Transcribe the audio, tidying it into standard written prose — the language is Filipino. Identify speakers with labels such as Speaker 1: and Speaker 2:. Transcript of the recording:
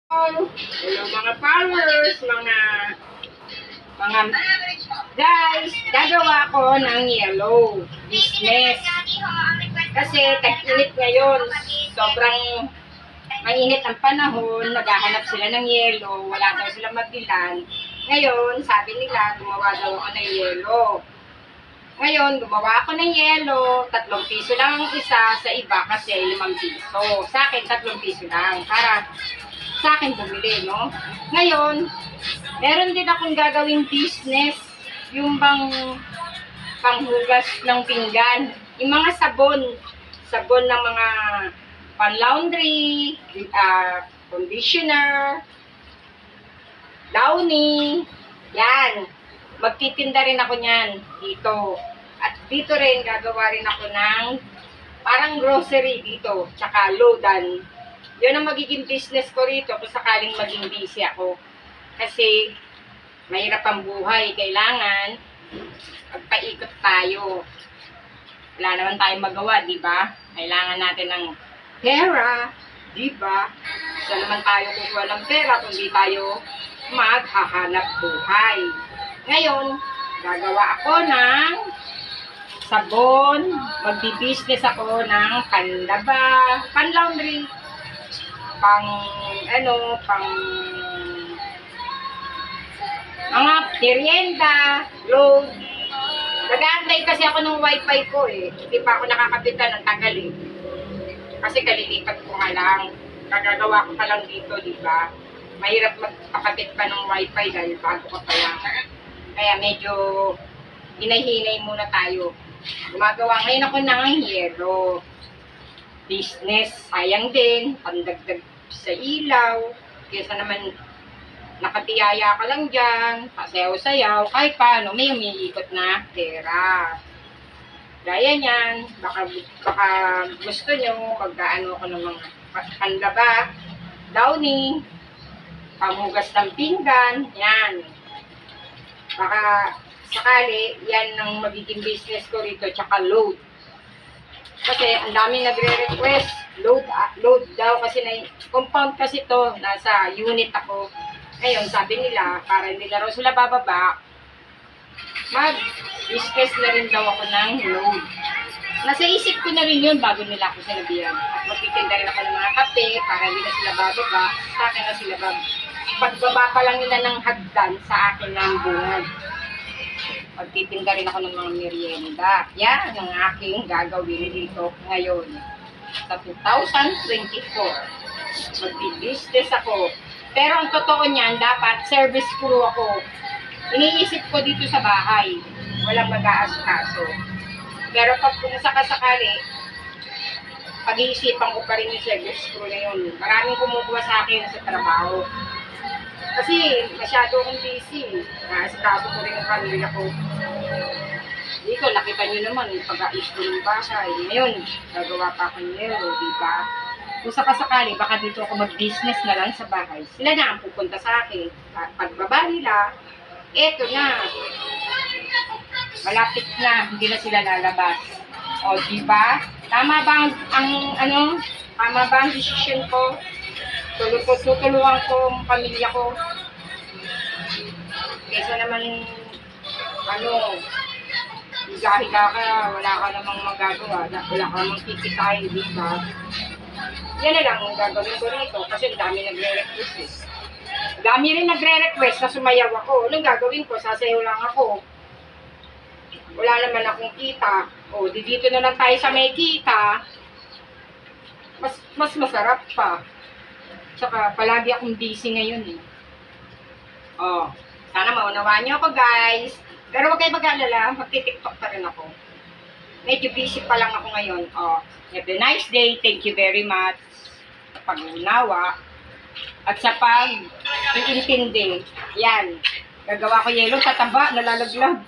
Speaker 1: Hello mga followers, mga guys, gagawa ko ng yellow business. Kasi tag-init ngayon, sobrang mainit ang panahon, naghahanap sila ng yellow, wala daw silang mabilan. Ngayon, sabi nila, gumawa daw ako ng yellow. Ngayon, gumawa ako ng yellow, 3 piso lang ang isa, sa iba kasi 5 piso. Sa akin, 3 piso lang, para sa akin bumili, no? Ngayon, meron din akong gagawing business, yung panghugas ng pinggan, yung mga sabon ng mga pan-laundry, conditioner, Downy, yan. Magtitinda rin ako niyan dito. At dito rin, gagawa rin ako ng parang grocery dito, tsaka loadan. Yun ang magiging business ko rito kung sakaling maging busy ako. Kasi mahirap ang buhay. Kailangan magpaikot tayo. Wala naman tayong magawa, di ba? Kailangan natin ng pera, di ba? Saan naman tayo kukuha ng pera kung di tayo maghahanap buhay. Ngayon, gagawa ako ng sabon. Magbi-business ako ng panlaba, pan-laundry, pang mga merienda, load. Nag-aantay kasi ako ng wifi ko eh. Hindi pa ako nakakapitan ng tagal eh. Kasi kalilipat ko nga lang. Gagagawa ko pa lang dito, di ba? Mahirap magpakapit pa ng wifi dahil bago ka pa lang. Kaya medyo hinay-hinay muna tayo. Gumagawa ngayon ako ng yellow business. Sayang din, pandagdag sa ilaw. Kesa naman nakatiyaya ka lang dyan, pasayaw-sayaw, kahit paano may umiikot na pera. Gaya niyan, baka gusto nyo, magkaano ko ng mga panlaba, Downy, panghugas ng pinggan, yan. Baka sakali, yan ang magiging business ko rito, tsaka load. Kasi ang daming nagre-request, load daw kasi compound kasi to, nasa unit ako. Ngayon, sabi nila, para hindi na raw sila bababa, mag-business na rin daw ako ng load. Nasa isip ko na rin yun bago nila ako sinabihan. At magtitinda rin ako ng mga kape para hindi na sila bababa, sa akin na sila bababa. Pagbaba pa lang nila ng hagdan, sa akin na ang bungad. Magtitinda rin ako ng mga merienda. Yan ang aking gagawin dito ngayon. Sa 2024. Mag-business ako. Pero ang totoo niyan, dapat service crew ako. Iniisip ko dito sa bahay. Walang mag-aasikaso. Pero pag kung sakasakali, pag-iisipan ko pa rin yung service crew na yun. Maraming kumukuha sa akin sa trabaho. Kasi masyado akong busy. Naasikaso ko rin ang pamilya ko. Dito, nakita nyo naman, pag-aayos ko ng bahay. Ngayon, gagawa pa ako nyo, diba? Kung sakasakali, baka dito ako mag-business na lang sa bahay. Sila na ang pupunta sa akin. Pagbaba nila, eto na. Malapit na, hindi na sila lalabas. O, diba? Tama ba tama ba ang decision ko? Tutulungan ko ang pamilya ko. Kesa naman, higa-higa ka, wala ka namang magagawa, wala ka namang kikikain, di ba? Yan na lang ang gagawin ko rito kasi dami nagre-request eh. Dami rin nagre-request na sumayaw ako. Anong gagawin ko? Sasayaw lang ako. Wala naman akong kita. O, dito na lang tayo sa may kita. Mas masarap pa. Tsaka palagi akong busy ngayon eh. O, sana maunawaan niyo ako guys. Pero huwag kayo mag-alala, magti-tiktok pa rin ako. Medyo busy pa lang ako ngayon. O, have a nice day. Thank you very much. Sa pag-unawa. At sa pag-iintindi. Yan. Gagawa ko yellow, tataba, nalalaglag.